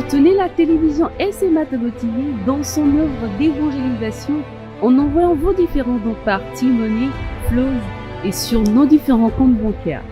Soutenez la télévision SMA Togo TV dans son œuvre d'évangélisation en envoyant vos différents dons par T-Money, Flows et sur nos différents comptes bancaires.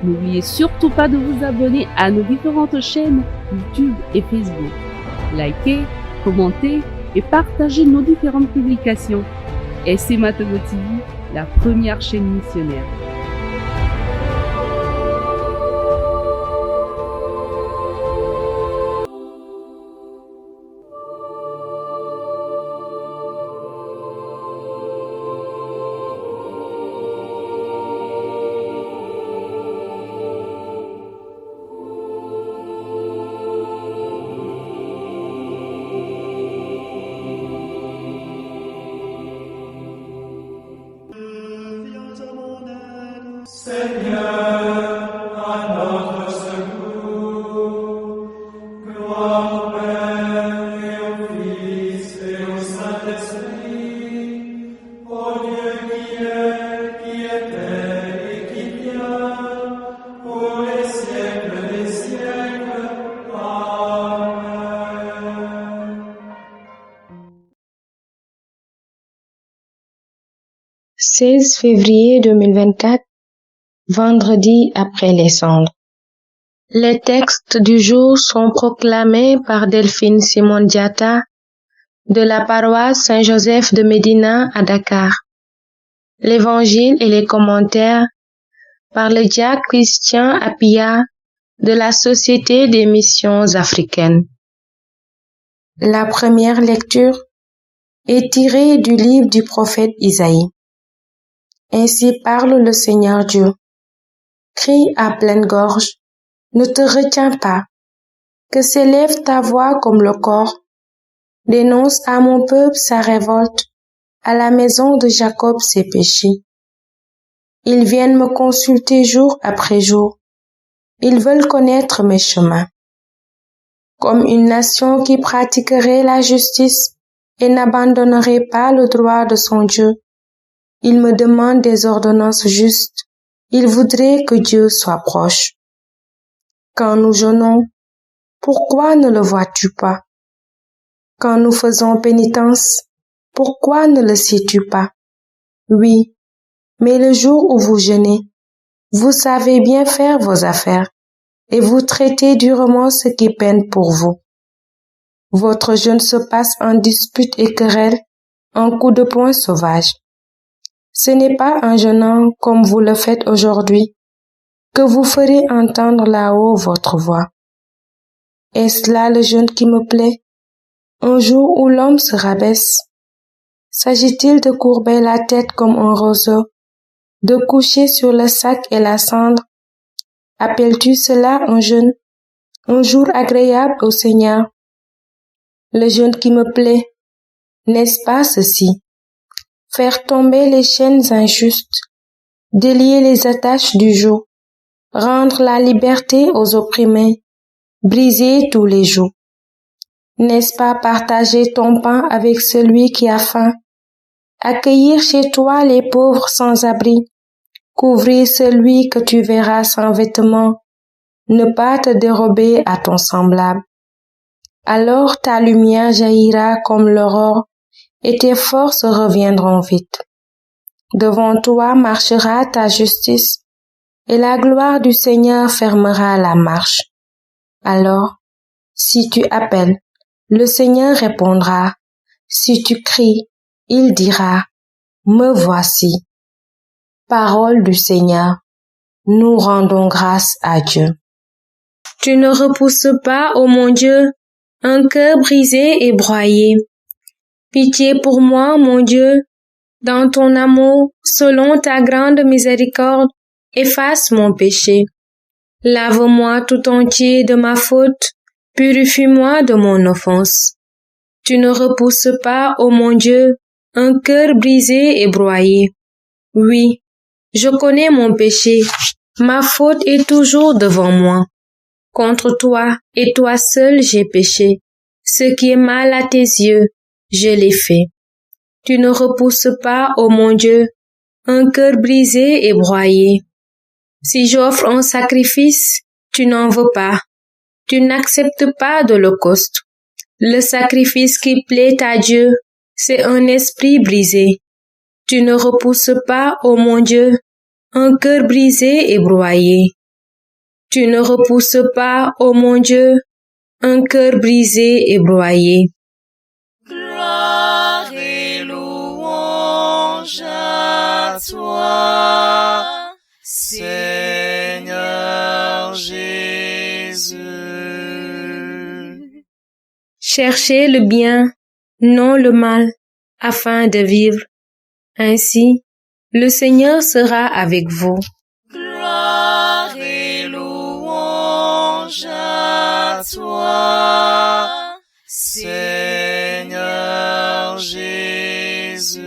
N'oubliez surtout pas de vous abonner à nos différentes chaînes YouTube et Facebook. Likez, commentez et partagez nos différentes publications. SMA Togo TV, la première chaîne missionnaire. « 16 février 2024, vendredi après les cendres. Les textes du jour sont proclamés par Delphine Simon Diatta de la paroisse Saint-Joseph de Médina à Dakar. L'évangile et les commentaires par le diacre Christian Apia de la Société des missions africaines. La première lecture est tirée du livre du prophète Isaïe. Ainsi parle le Seigneur Dieu. Crie à pleine gorge, ne te retiens pas, que s'élève ta voix comme le cor. Dénonce à mon peuple sa révolte, à la maison de Jacob ses péchés. Ils viennent me consulter jour après jour. Ils veulent connaître mes chemins. Comme une nation qui pratiquerait la justice et n'abandonnerait pas le droit de son Dieu, ils me demandent des ordonnances justes. Ils voudraient que Dieu soit proche. Quand nous jeûnons, pourquoi ne le vois-tu pas? Quand nous faisons pénitence, pourquoi ne le sais-tu pas? Oui, mais le jour où vous jeûnez, vous savez bien faire vos affaires et vous traitez durement ceux qui peinent pour vous. Votre jeûne se passe en disputes et querelles, en coups de poing sauvages. Ce n'est pas en jeûnant comme vous le faites aujourd'hui que vous ferez entendre là-haut votre voix. Est-ce là le jeûne qui me plaît? Un jour où l'homme se rabaisse. S'agit-il de courber la tête comme un roseau, de coucher sur le sac et la cendre? Appelles-tu cela un jeûne, un jour agréable au Seigneur? Le jeûne qui me plaît, n'est-ce pas ceci? Faire tomber les chaînes injustes, délier les attaches du joug, rendre la liberté aux opprimés, briser tous les jougs. N'est-ce pas partager ton pain avec celui qui a faim, accueillir chez toi les pauvres sans abri, couvrir celui que tu verras sans vêtements, ne pas te dérober à ton semblable? Alors ta lumière jaillira comme l'aurore et tes forces reviendront vite. Devant toi marchera ta justice et la gloire du Seigneur fermera la marche. Alors, si tu appelles, le Seigneur répondra. Si tu cries, il dira, me voici. Parole du Seigneur. Nous rendons grâce à Dieu. Tu ne repousses pas, ô mon Dieu, un cœur brisé et broyé. Pitié pour moi, mon Dieu, dans ton amour, selon ta grande miséricorde, efface mon péché. Lave-moi tout entier de ma faute, purifie-moi de mon offense. Tu ne repousses pas, ô mon Dieu, un cœur brisé et broyé. Oui, je connais mon péché, ma faute est toujours devant moi. Contre toi et toi seul j'ai péché. Ce qui est mal à tes yeux, je l'ai fait. Tu ne repousses pas, ô mon Dieu, un cœur brisé et broyé. Si j'offre un sacrifice, tu n'en veux pas. tu n'acceptes pas d'holocauste. Le sacrifice qui plaît à Dieu, c'est un esprit brisé. Tu ne repousses pas, ô mon Dieu, un cœur brisé et broyé. Tu ne repousses pas, ô mon Dieu, un cœur brisé et broyé. Gloire et louange à toi, Seigneur Jésus. Cherchez le bien, non le mal, afin de vivre. Ainsi, le Seigneur sera avec vous. Gloire et louange à toi, Seigneur Jésus.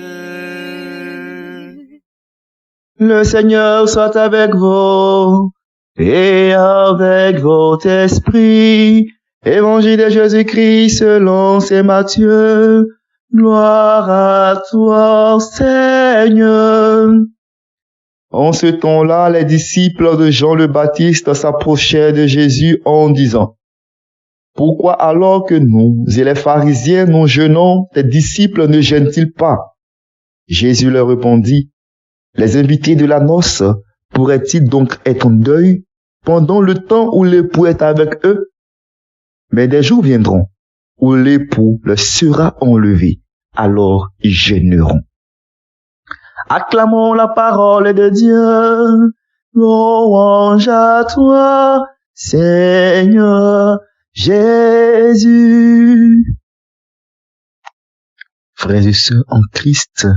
Le Seigneur soit avec vous et avec votre esprit. Évangile de Jésus-Christ selon saint Matthieu. Gloire à toi, Seigneur. En ce temps-là, les disciples de Jean le Baptiste s'approchèrent de Jésus en disant: Pourquoi alors que nous et les pharisiens nous jeûnons, tes disciples ne jeûnent-ils pas? Jésus leur répondit: Les invités de la noce pourraient-ils donc être en deuil pendant le temps où l'époux est avec eux? Mais des jours viendront où l'époux leur sera enlevé, alors ils jeûneront. Acclamons la parole de Dieu. Louange à toi, Seigneur Jésus. Frères et sœurs en Christ,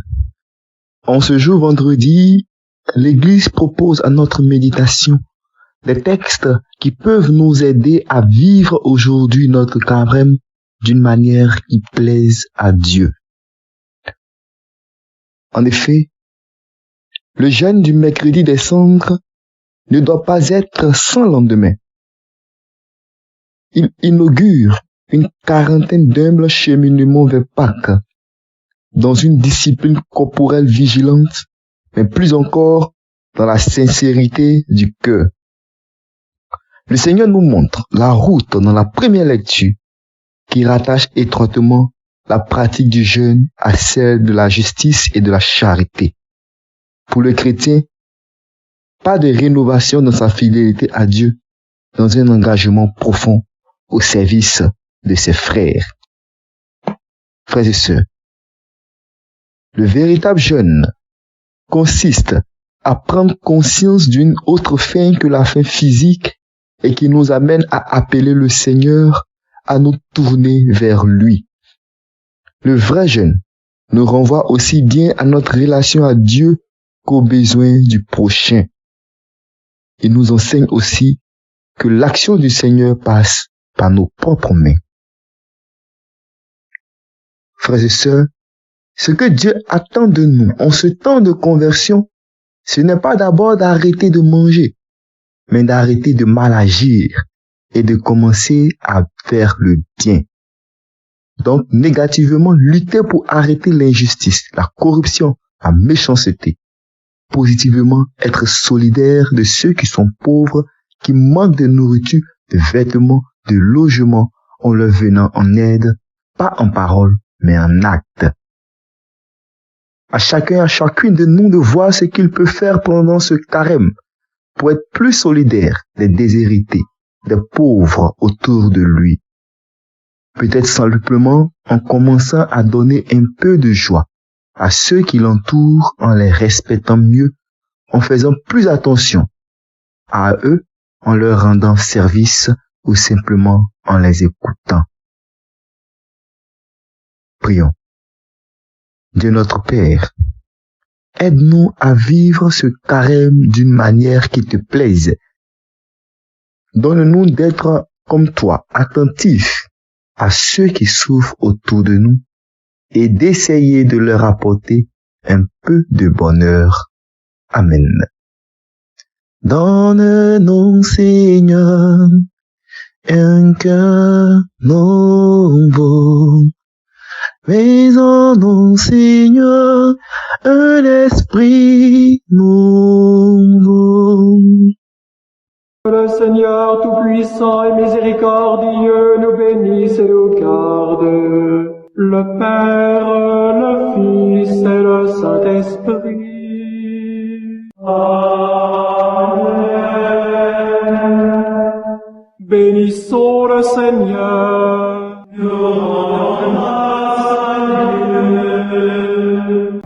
en ce jour vendredi, l'Église propose à notre méditation des textes qui peuvent nous aider à vivre aujourd'hui notre carême d'une manière qui plaise à Dieu. En effet, le jeûne du mercredi des cendres ne doit pas être sans lendemain. Il inaugure une quarantaine d'humbles cheminements vers Pâques, dans une discipline corporelle vigilante, mais plus encore dans la sincérité du cœur. Le Seigneur nous montre la route dans la première lecture qui rattache étroitement la pratique du jeûne à celle de la justice et de la charité. Pour le chrétien, pas de rénovation dans sa fidélité à Dieu, dans un engagement profond au service de ses frères. Frères et sœurs, le véritable jeûne consiste à prendre conscience d'une autre fin que la fin physique et qui nous amène à appeler le Seigneur à nous tourner vers lui. Le vrai jeûne nous renvoie aussi bien à notre relation à Dieu qu'aux besoins du prochain. Il nous enseigne aussi que l'action du Seigneur passe par nos propres mains. Frères et sœurs, ce que Dieu attend de nous en ce temps de conversion, ce n'est pas d'abord d'arrêter de manger, mais d'arrêter de mal agir et de commencer à faire le bien. Donc, négativement, lutter pour arrêter l'injustice, la corruption, la méchanceté. Positivement, être solidaire de ceux qui sont pauvres, qui manquent de nourriture, de vêtements, de logement, en leur venant en aide, pas en parole, mais en acte. À chacun, à chacune de nous de voir ce qu'il peut faire pendant ce carême, pour être plus solidaire des déshérités, des pauvres autour de lui. Peut-être simplement en commençant à donner un peu de joie à ceux qui l'entourent en les respectant mieux, en faisant plus attention à eux, en leur rendant service ou simplement en les écoutant. Prions. Dieu notre Père, aide-nous à vivre ce carême d'une manière qui te plaise. Donne-nous d'être comme toi, attentifs à ceux qui souffrent autour de nous et d'essayer de leur apporter un peu de bonheur. Amen. Donne-nous, Seigneur, un cœur nouveau. Fais-en-nous, Seigneur, un esprit nouveau. Le Seigneur Tout-Puissant et Miséricordieux nous bénisse et nous garde. Le Père, le Fils et le Saint-Esprit. Amen. Bénissons le Seigneur. Nous rendons grâce à Dieu.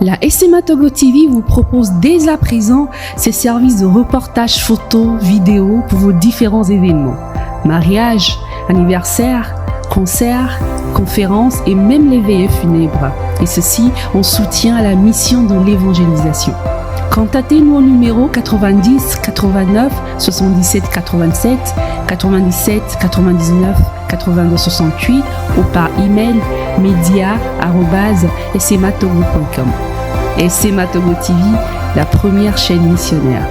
La SMA Togo TV vous propose dès à présent ses services de reportage photo, vidéo pour vos différents événements. Mariage, anniversaire, concerts, conférences et même les veillées funèbres. Et ceci en soutien à la mission de l'évangélisation. Contactez-nous au numéro 90 89 77 87 97 99 82 68 ou par email media@smatogo.com. SMA Togo TV, la première chaîne missionnaire.